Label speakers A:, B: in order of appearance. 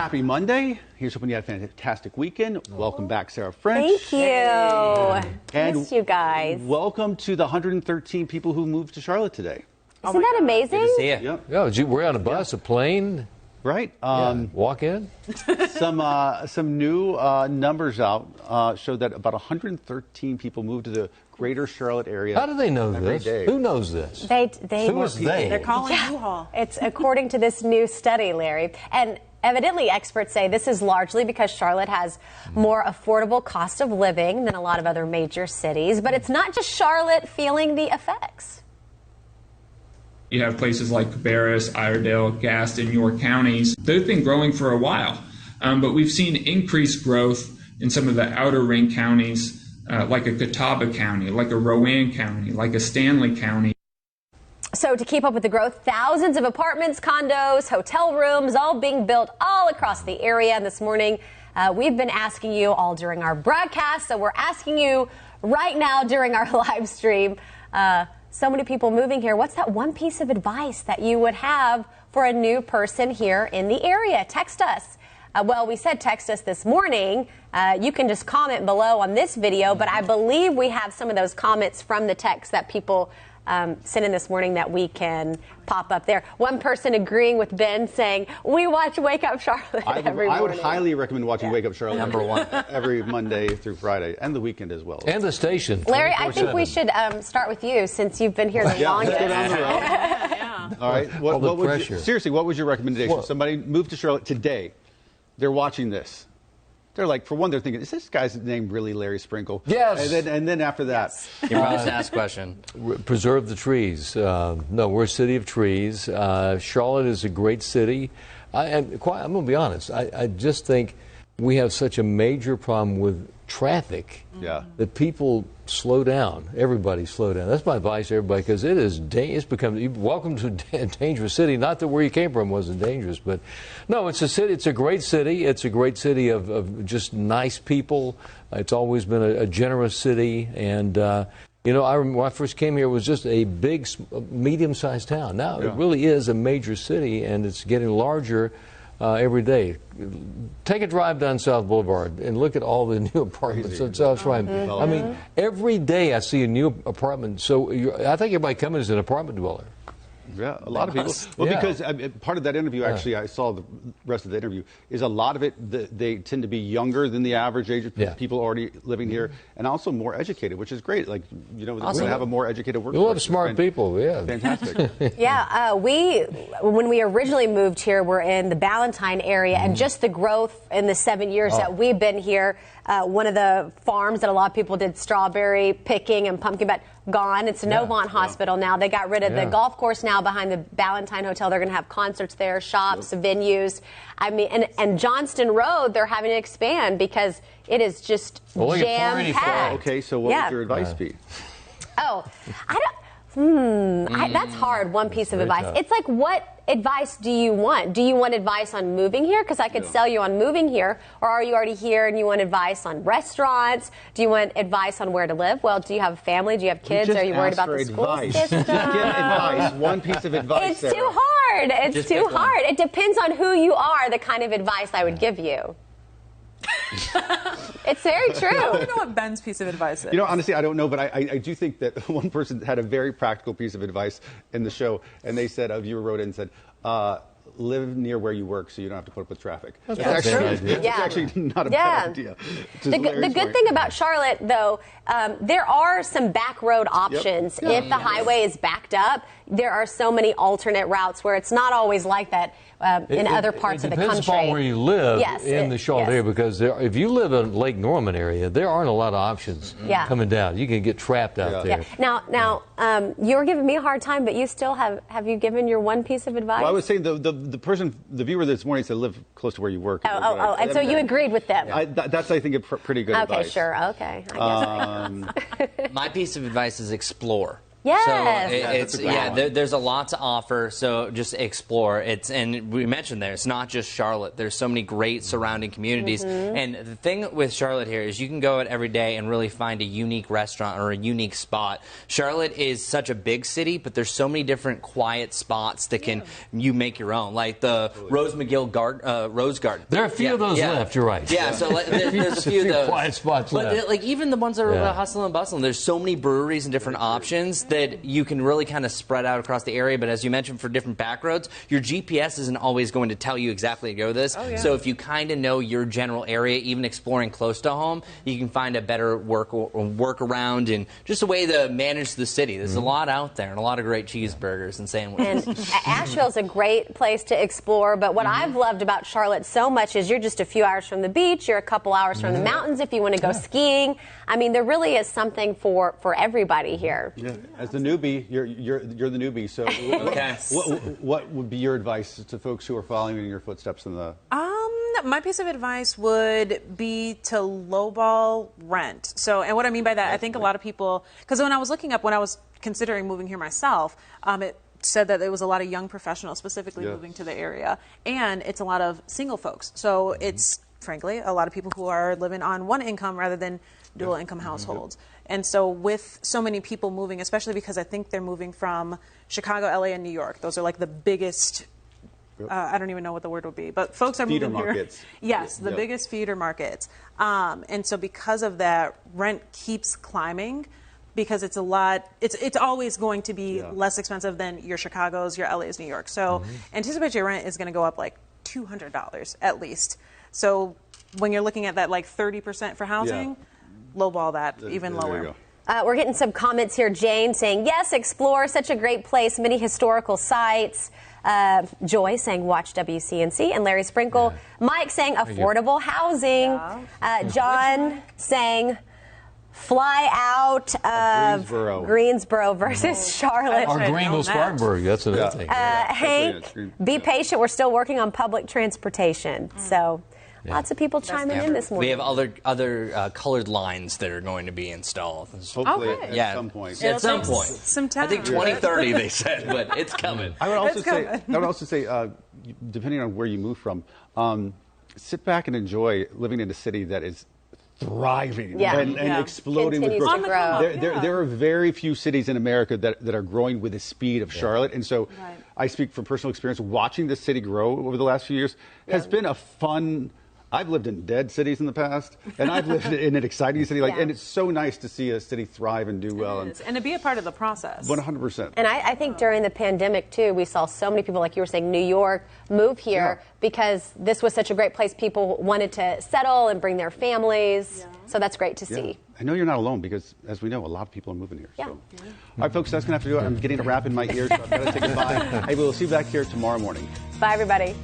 A: happy Monday. Here's hoping you had a fantastic weekend. Welcome back, Sarah French.
B: Thank you.
A: And
B: Miss you guys.
A: Welcome to the 113 people who moved to Charlotte today.
B: Isn't that amazing?
C: Good to see you.
A: Yep.
D: Yeah, we're on a bus, a plane.
A: Right.
D: Walk in.
A: Some new numbers out show that about 113 people moved to the greater Charlotte area.
D: How do they know
A: every
D: this?
A: day.
D: Who knows this? Who is they?
C: They're calling U-Haul.
B: It's according to this new study, Larry. And evidently, experts say this is largely because Charlotte has more affordable cost of living than a lot of other major cities. But it's not just Charlotte feeling the effects.
E: You have places like Cabarrus, Iredell, Gaston, York counties. They've been growing for a while, but we've seen increased growth in some of the outer ring counties, like a Catawba County, like a Rowan County, like a Stanley County.
B: So to keep up with the growth, thousands of apartments, condos, hotel rooms, all being built all across the area. And this morning, we've been asking you all during our broadcast, so we're asking you right now during our live stream, so many people moving here. What's that one piece of advice that you would have for a new person here in the area? Text us. Well, we said text us this morning. You can just comment below on this video, but I believe we have some of those comments from the text that people sent in this morning that we can pop up there. One person agreeing with Ben saying, we watch Wake Up Charlotte every morning.
A: I would highly recommend watching Wake Up Charlotte.
C: #1.
A: Every Monday through Friday, and the weekend as well.
D: And the station.
B: Larry, I think we should start with you since you've been here the longest.
A: Let's go down the road. All right. Seriously, what was your recommendation?
D: What?
A: Somebody moved to Charlotte today. They're watching this. They're like, for one, they're thinking, is this guy's name really Larry Sprinkle?
D: Yes.
A: And then after that.
C: Your most asked question.
D: Preserve the trees. No, we're a city of trees. Charlotte is a great city. I'm going to be honest. I just think we have such a major problem with traffic that people slow down. Everybody slow down. That's my advice to everybody, because it's become, welcome to a dangerous city. Not that where you came from wasn't dangerous, but no, it's a city. It's a great city. It's a great city of just nice people. It's always been a generous city. And, you know, I remember when I first came here, it was just a big, medium-sized town. Now it really is a major city, and it's getting larger every day. Take a drive down South Boulevard and look at all the new apartments on South Shrine. I mean, every day I see a new apartment. So I think everybody coming is an apartment dweller.
A: Yeah, a lot of people. Well, because part of that interview, actually, I saw the rest of the interview, is a lot of it, they tend to be younger than the average age of people already living here, and also more educated, which is great. Like, you know, we're going to have a more educated workforce.
D: You love smart people,
A: Fantastic.
B: When we originally moved here, we're in the Ballantyne area, and just the growth in the 7 years that we've been here, one of the farms that a lot of people did strawberry picking and pumpkin, but gone. It's a Novant Hospital now. They got rid of the golf course now behind the Ballantyne Hotel. They're going to have concerts there, shops, venues. I mean, and Johnston Road, they're having to expand because it is just jam-packed.
A: Okay, so what would your advice be?
B: Oh, that's hard, one piece of advice. It's like, what advice do you want? Do you want advice on moving here? Because I could sell you on moving here. Or are you already here and you want advice on restaurants? Do you want advice on where to live? Well, do you have a family? Do you have kids? Are you worried about the school system?
A: Just give advice. One piece of advice.
B: It's too hard. It's too hard. It depends on who you are, the kind of advice I would give you. It's very true.
F: I don't know what Ben's piece of advice is.
A: You know, honestly, I don't know, but I do think that one person had a very practical piece of advice in the show, and they said, a viewer wrote in and said, live near where you work so you don't have to put up with traffic. That's actually not a bad idea.
B: The good thing about Charlotte, though, there are some back road options. If the highway is backed up, there are so many alternate routes where it's not always like that in other parts of the country.
D: It depends upon where you live in the Charlotte area, because if you live in Lake Norman area, there aren't a lot of options coming down. You can get trapped out there.
B: Now, you were giving me a hard time, but you still have you given your one piece of advice?
A: Well, I was saying the viewer this morning said live close to where you work.
B: And so you agreed with them.
A: That's, I think, a pretty good advice.
B: Okay, sure. Okay. I guess
C: my piece of advice is explore.
B: Yes.
C: So there's a lot to offer. So just explore. And we mentioned it's not just Charlotte. There's so many great surrounding communities. And the thing with Charlotte here is you can go out every day and really find a unique restaurant or a unique spot. Charlotte is such a big city, but there's so many different quiet spots that you make your own, like the Rose McGill Rose Garden.
D: There are a few of those left. You're right.
C: Yeah. So there's a few of those
D: quiet spots left.
C: But even the ones that are hustle and bustle, there's so many breweries and different options that you can really kind of spread out across the area. But as you mentioned, for different back roads, your GPS isn't always going to tell you exactly to go this. So if you kind of know your general area, even exploring close to home, you can find a better workaround and just a way to manage the city. There's a lot out there and a lot of great cheeseburgers and sandwiches.
B: And Asheville's a great place to explore, but what I've loved about Charlotte so much is you're just a few hours from the beach, you're a couple hours from the mountains if you want to go skiing. I mean, there really is something for everybody here.
A: Yeah. As the newbie, you're the newbie. So, what would be your advice to folks who are following in your footsteps in the?
F: My piece of advice would be to lowball rent. So, and what I mean by that, I think a lot of people, because when I was considering moving here myself, it said that there was a lot of young professionals specifically moving to the area, and it's a lot of single folks. So it's frankly a lot of people who are living on one income rather than dual income households. And so with so many people moving, especially because I think they're moving from Chicago, LA, and New York. Those are like the biggest, I don't even know what the word would be, but folks are
A: feeder
F: moving
A: markets.
F: here. Yes, the biggest feeder markets. And so because of that, rent keeps climbing because it's a lot, it's always going to be less expensive than your Chicago's, your LA's, New York. So anticipate your rent is going to go up like $200 at least. So when you're looking at that like 30% for housing, lowball that even lower.
B: We're getting some comments here. Jane saying, yes, explore, such a great place, many historical sites. Joy saying, watch WCNC. And Larry Sprinkle. Mike saying, affordable housing. John saying, fly out of Greensboro versus Charlotte.
D: Or Greenville-Spartanburg, that's another thing.
B: Hank, be patient. We're still working on public transportation. So lots of people chiming in this morning.
C: We have other colored lines that are going to be installed.
A: Hopefully at some point.
C: At some point.
F: Some time.
C: I think 2030 they said, but it's coming.
A: I would also say, depending on where you move from, sit back and enjoy living in a city that is thriving and exploding with growth. There are very few cities in America that are growing with the speed of Charlotte. And so I speak from personal experience. Watching this city grow over the last few years has been a fun. I've lived in dead cities in the past, and I've lived in an exciting city. And it's so nice to see a city thrive and do well.
F: And to be a part of the process.
A: 100%.
B: And I think during the pandemic, too, we saw so many people, like you were saying, New York, move here because this was such a great place. People wanted to settle and bring their families. So that's great to see.
A: I know you're not alone because, as we know, a lot of people are moving here. So. All right, folks, that's going to have to do it. I'm getting a wrap in my ears, so I've got to take a bye. Hey, we'll see you back here tomorrow morning.
B: Bye, everybody.